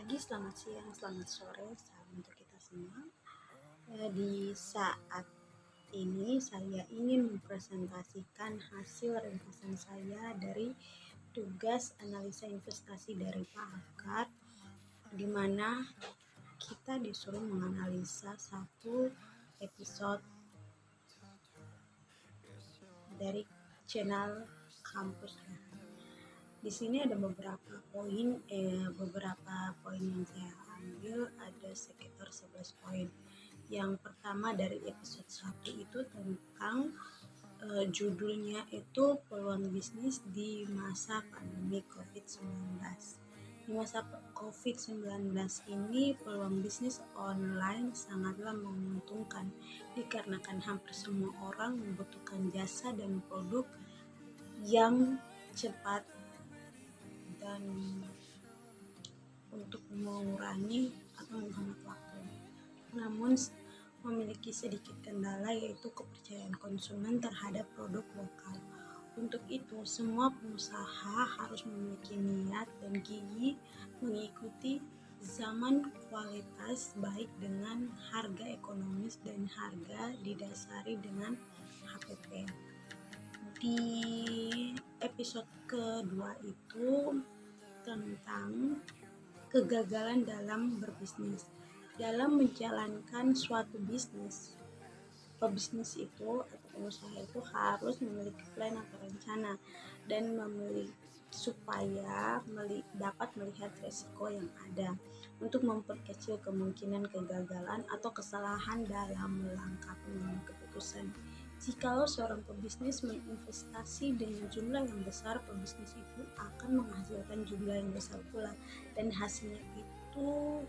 pagi, selamat siang, selamat sore, salam untuk kita semua. Di saat ini saya ingin mempresentasikan hasil ringkasan saya dari tugas analisa investasi dari Pak Hakar, di mana kita disuruh menganalisa satu episode dari channel kampus. Di sini ada beberapa poin yang saya ambil, ada sekitar 11 poin. Yang pertama dari episode 1 itu tentang judulnya itu peluang bisnis di masa pandemi COVID-19. Di masa COVID-19 ini peluang bisnis online sangatlah menguntungkan dikarenakan hampir semua orang membutuhkan jasa dan produk yang cepat dan untuk mengurangi atau menghemat waktu. Namun memiliki sedikit kendala, yaitu kepercayaan konsumen terhadap produk lokal. Untuk itu, semua pengusaha harus memiliki niat dan gigi mengikuti zaman kualitas baik dengan harga ekonomis dan harga didasari dengan HPP. Di episode kedua itu tentang kegagalan dalam berbisnis. Dalam menjalankan suatu bisnis, pebisnis itu atau pengusaha itu harus memiliki plan atau rencana dan supaya dapat melihat resiko yang ada untuk memperkecil kemungkinan kegagalan atau kesalahan dalam melangkah pengambilan keputusan. Jikalau seorang pebisnis menginvestasi dengan jumlah yang besar, pebisnis itu akan menghasilkan jumlah yang besar pula, dan hasilnya itu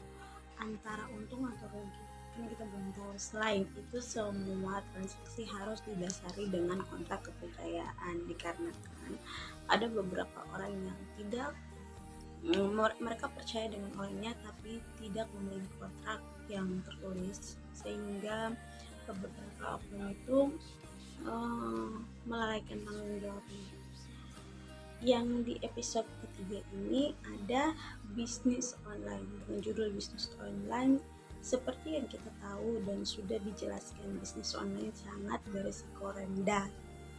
antara untung atau rugi. Ini kita belum tahu. Selain itu, semua transaksi harus didasari dengan kontrak kepercayaan, dikarenakan ada beberapa orang yang mereka percaya dengan orangnya tapi tidak memiliki kontrak yang tertulis, sehingga beberapa oknum itu melalaikan tanggung jawabnya. Yang di episode ketiga ini ada bisnis online, dengan judul bisnis online. Seperti yang kita tahu dan sudah dijelaskan, bisnis online sangat berisiko rendah.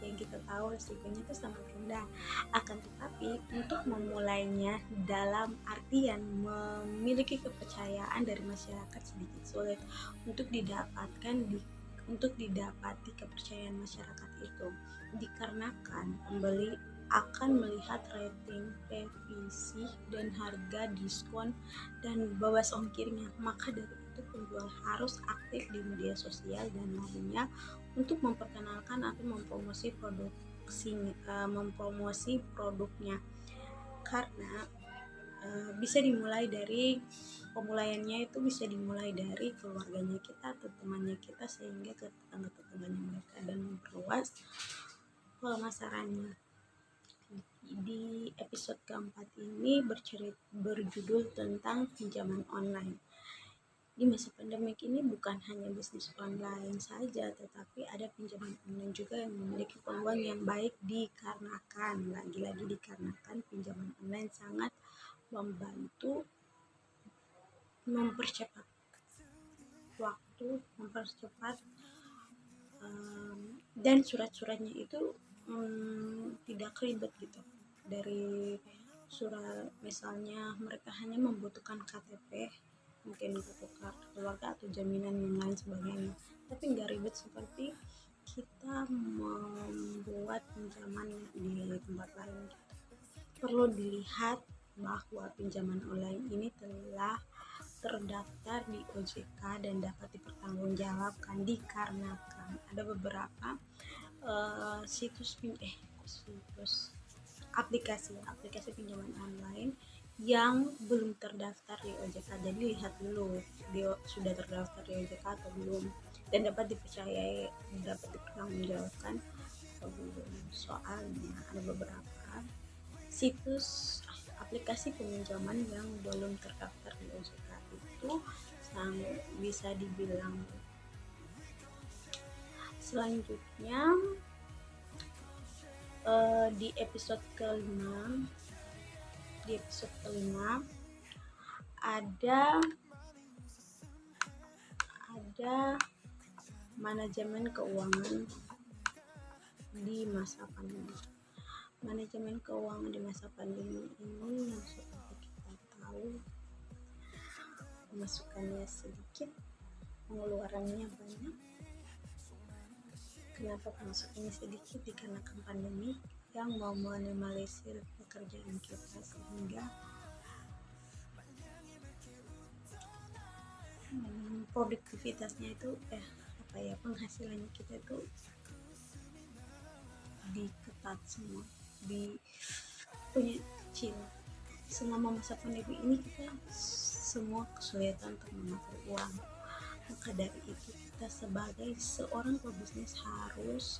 Yang kita tahu risikonya itu sangat rendah. Akan tetapi untuk memulainya dalam artian memiliki kepercayaan dari masyarakat sedikit sulit untuk didapati kepercayaan masyarakat itu, dikarenakan pembeli akan melihat rating, revisi, dan harga diskon dan bebas ongkirnya. Maka dari itu penjual harus aktif di media sosial dan lainnya untuk memperkenalkan atau mempromosi produknya, karena pemulaiannya itu bisa dimulai dari keluarganya kita atau temannya kita, sehingga ke tetangga-tetangganya mereka, dan memperluas pemasarannya. Di episode keempat ini berjudul tentang pinjaman online. Di masa pandemik ini bukan hanya bisnis online saja, tetapi ada pinjaman online juga yang memiliki peluang yang baik, dikarenakan pinjaman online sangat membantu mempercepat waktu, dan surat-suratnya itu tidak ribet gitu. Dari surat, misalnya mereka hanya membutuhkan KTP, mungkin kartu keluarga atau jaminan yang lain sebagainya, tapi nggak ribet seperti kita membuat pinjaman di tempat lain gitu. Perlu dilihat bahwa pinjaman online ini telah terdaftar di OJK dan dapat dipertanggungjawabkan, dikarenakan ada beberapa aplikasi pinjaman online yang belum terdaftar di OJK. Jadi lihat dulu dia sudah terdaftar di OJK atau belum, dan dapat dipertanggungjawabkan atau belum. Soalnya ada beberapa situs aplikasi pinjaman yang belum terdaftar di OJK itu bisa dibilang. Selanjutnya di episode kelima ada manajemen keuangan di masa pandemi. Manajemen keuangan di masa pandemi ini yang seperti kita tahu, pemasukannya sedikit, pengeluarannya banyak. Kenapa pemasukannya sedikit? Dikarenakan pandemi yang mau meminimalisir pekerjaan kita, sehingga produktivitasnya itu penghasilannya kita itu diketat semua, di punya kecil. Selama masa pandemi ini kita semua kesulitan untuk mengatur uang. Maka dari itu kita sebagai seorang pebisnis harus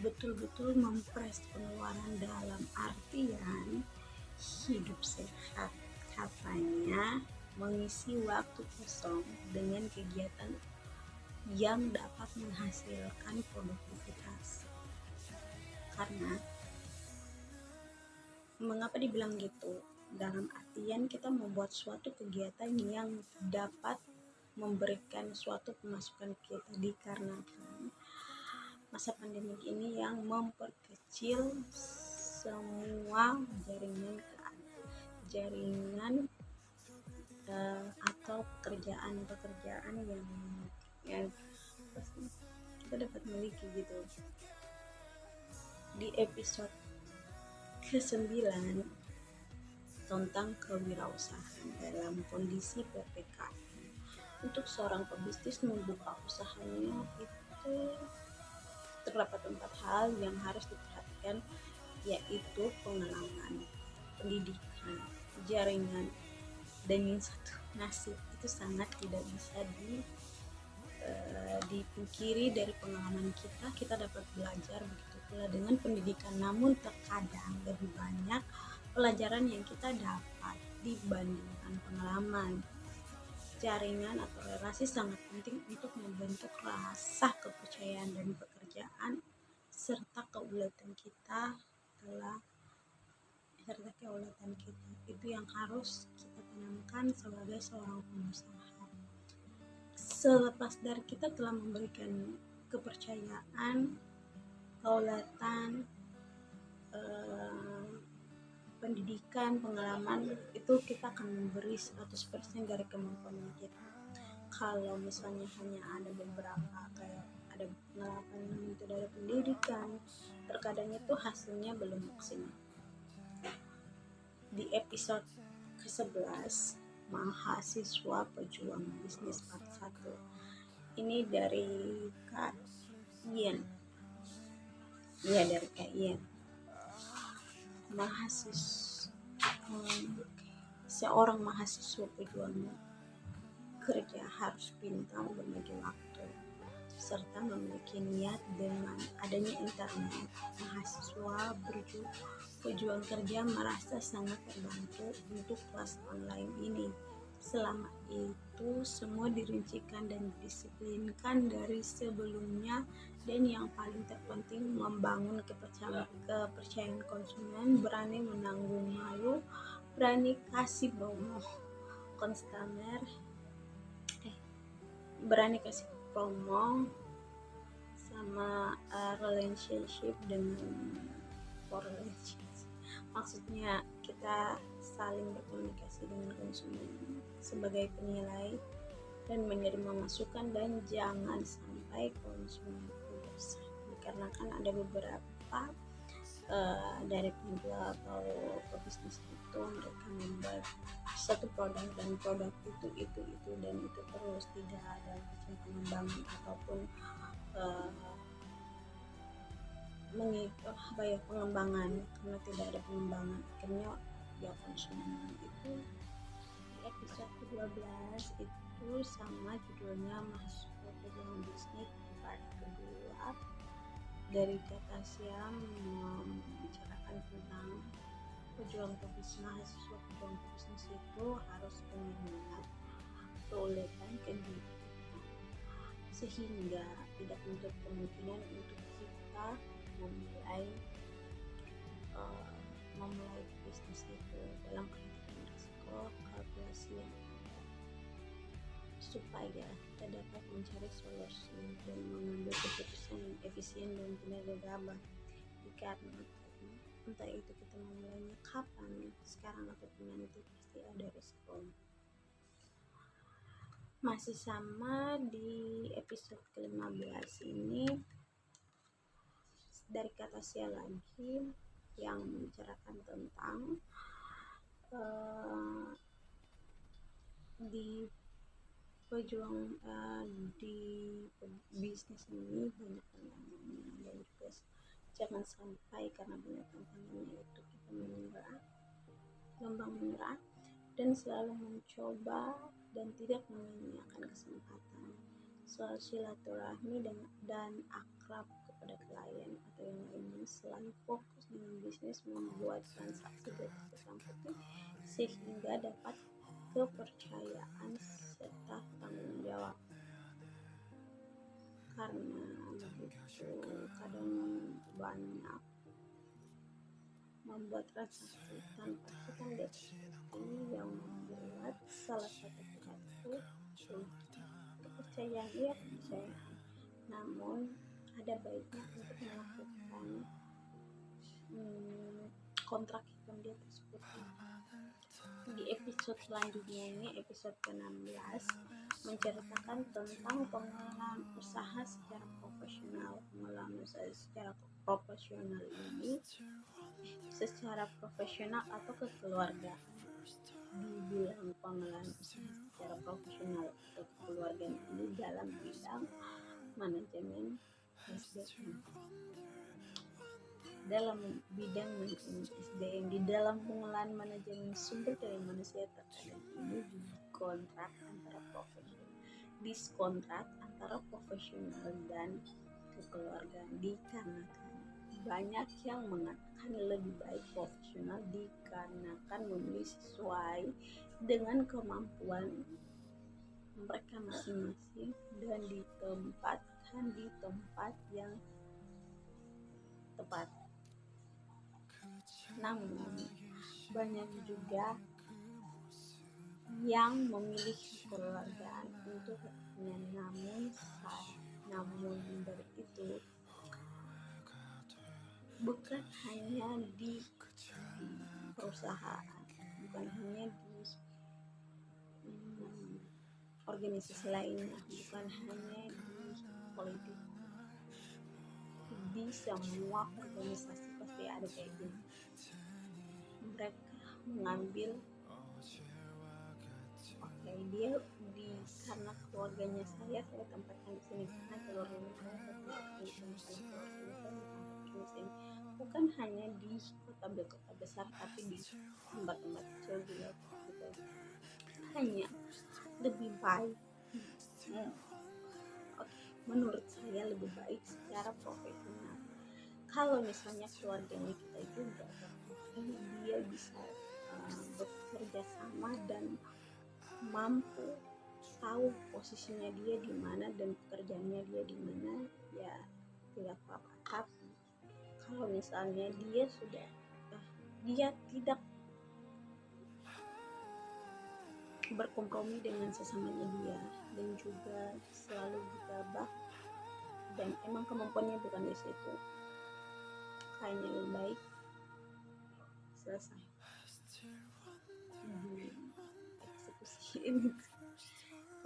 betul-betul mempres pengeluaran dalam artian hidup sehat. Katanya mengisi waktu kosong dengan kegiatan yang dapat menghasilkan produktivitas. Karena mengapa dibilang gitu? Dalam artian kita membuat suatu kegiatan yang dapat memberikan suatu pemasukan kita, dikarenakan masa pandemi ini yang memperkecil semua jaringan atau pekerjaan yang kita dapat miliki gitu. Di episode ke-9 tentang kewirausahaan dalam kondisi PPKM. Untuk seorang pebisnis membuka usahanya itu terdapat 4 hal yang harus diperhatikan, yaitu pengalaman, pendidikan, jaringan, dan yang satu, nasib. Itu sangat tidak bisa dipungkiri. Dari pengalaman kita dapat belajar, begitu pula dengan pendidikan. Namun terkadang lebih banyak pelajaran yang kita dapat dibandingkan pengalaman. Jaringan atau relasi sangat penting untuk membentuk rasa kepercayaan dan pekerjaan serta keulatan kita. Itu yang harus kita tanamkan sebagai seorang pengusaha. Selepas dari kita telah memberikan kepercayaan, keulatan, pendidikan, pengalaman, itu kita akan memberi 100% dari kemampuan kita. Kalau misalnya hanya ada beberapa, kayak ada pengalaman itu dari pendidikan, terkadang itu hasilnya belum maksimal. Di episode ke-11 mahasiswa pejuang bisnis part 1, ini dari Kak Ian. Dari Kak Ian. Seorang mahasiswa pejuang kerja harus pintar membagi waktu serta memiliki niat. Dengan adanya internet, mahasiswa pejuang kerja merasa sangat terbantu untuk kelas online ini. Selama itu semua dirincikan dan didisiplinkan dari sebelumnya, dan yang paling terpenting membangun kepercayaan konsumen, berani menanggung malu, berani kasih promo customer, berani kasih promo, sama relationship dengan maksudnya kita saling berkomunikasi dengan konsumen sebagai penilai dan menerima masukan, dan jangan sampai konsumen itu bosan, dikarenakan ada beberapa dari penjual atau pebisnis itu mereka membuat satu produk, dan produk itu dan itu terus, tidak ada pengembangan ataupun pengembangan. Karena tidak ada pengembangan, akhirnya ya konsumen itu. Di episode ke-12 itu sama judulnya mahasiswa pejuang bisnis part kedua, dari Kata Siam membicarakan tentang mahasiswa pejuang bisnis itu harus punya minat, keulatan, kegiatan, sehingga tidak menutup kemungkinan untuk kita memulai bisnis itu dalam perhitungan risiko, kalkulasi yang supaya kita dapat mencari solusi dan mengambil keputusan yang efisien dan tidak gegabah. Karena entah itu kita memulainya kapan, sekarang ataupun nanti, pasti ada risiko. Masih sama di episode ke-15 ini, dari kata Sia lagi, yang membicarakan tentang di bisnis ini banyak tantangannya, dan juga jangan sampai karena banyak tantangannya itu kita gampang menyerah, dan selalu mencoba dan tidak menyanyiakan kesempatan. Soal silaturahmi dan akrab kepada klien atau yang lainnya, selalu fokus dengan bisnis, membuat transaksi gratis hitam putih sehingga dapat kepercayaan serta tanggung jawab. Karena begitu kadang banyak membuat transaksi tanpa kita lihat ini yang membuat salah satu pihak itu kepercayaan, namun ada baiknya untuk melakukan kontrak hitam dia tersebut. Di episode selanjutnya ini, episode ke-16, menceritakan tentang pengelolaan usaha secara profesional. Pengelolaan usaha secara profesional ini secara profesional atau kekeluargaan. Dibilang pengelolaan usaha secara profesional atau kekeluargaan ini dalam bidang manajemen SDM. Dalam bidang manajemen SDM, di dalam pengelolaan manajemen sumber daya manusia, terkadang ini diskontrak antara profesional dan kekeluargaan, dikarenakan banyak yang mengatakan lebih baik profesional dikarenakan memilih sesuai dengan kemampuan mereka masing-masing dan ditempatkan di tempat yang tepat. Namun banyak juga yang memilih kekeluargaan untuk namun dari itu bukan hanya di perusahaan, bukan hanya di organisasi lainnya, bukan hanya di politik, di semua organisasi pasti ada kayak gini. Mereka mengambil dia karena keluarganya saya tempatkan di sini, karena keluarganya saya tempatkan di sini, bukan hanya di kota besar, tapi di tempat-tempat kecil juga gitu. Hanya lebih baik, menurut saya lebih baik secara profesional. Kalau misalnya keluarganya kita itu enggak terbukti dia bisa bekerja sama dan mampu tahu posisinya dia di mana dan pekerjaannya dia di mana, ya tidak apa-apa. Tapi kalau misalnya dia tidak berkompromi dengan sesamanya dia, dan juga selalu gegabah dan emang kemampuannya bukan di situ, kayaknya lebih baik selesai eksekusi ini.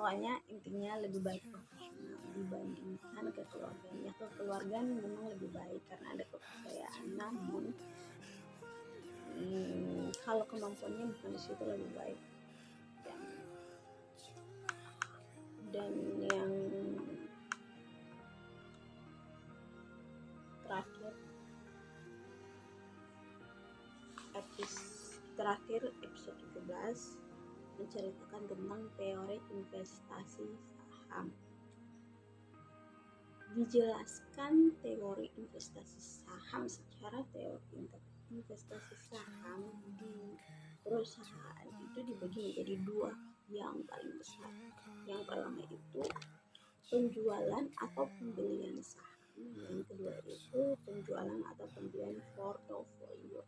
Pokoknya intinya lebih baik profesional dibandingkan kekeluarganya. Kekeluargaan memang lebih baik karena ada kepercayaan, namun kalau kemampuannya bukan di situ lebih baik. Dan yang terakhir episode 13 menceritakan tentang teori investasi saham. Dijelaskan teori investasi saham. Secara teori investasi saham di perusahaan itu dibagi menjadi dua yang paling besar. Yang pertama itu penjualan atau pembelian saham, yang kedua itu penjualan atau pembelian portofolio.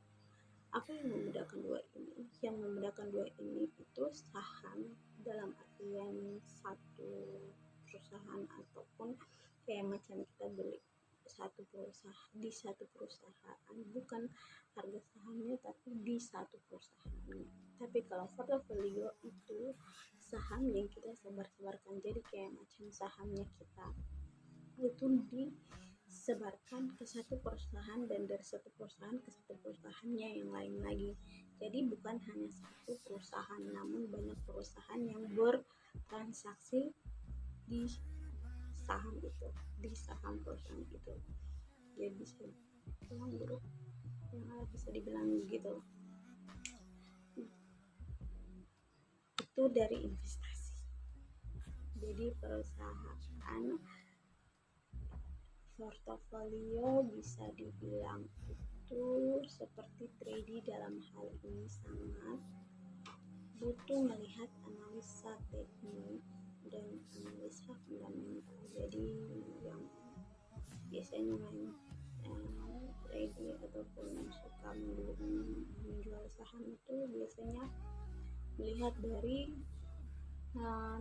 Apa yang membedakan dua ini? Yang membedakan dua ini itu saham dalam arti pembelian satu perusahaan, ataupun kayak macam kita beli satu perusahaan, bukan harga sahamnya tapi di satu perusahaan. Tapi kalau portofolio itu saham yang kita sebar-sebarkan, jadi kayak macam sahamnya kita itu disebarkan ke satu perusahaan, dan dari satu perusahaan ke satu perusahaannya yang lain lagi. Jadi bukan hanya satu perusahaan, namun banyak perusahaan yang bertransaksi di saham itu, di saham perusahaan itu. Jadi bisa bilang grup yang bisa dibilang gitu. Itu dari investasi. Jadi perusahaan portofolio bisa dibilang itu seperti trading. Dalam hal ini sangat butuh melihat analisa teknik dan analisa fundamental. Jadi yang biasanya main trading ataupun suka menjual saham itu biasanya melihat dari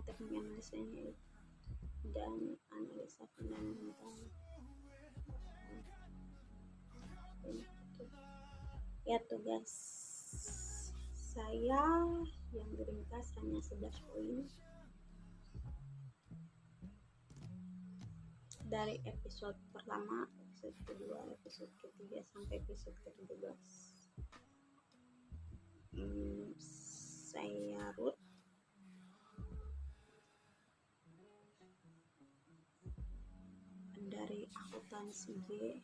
teknik analisanya dan analisa fundamental. Ya, tugas saya yang diringkas hanya 11 poin dari episode pertama, episode kedua, episode ketiga sampai episode ke-17. Saya Ruth dari akuntansi G.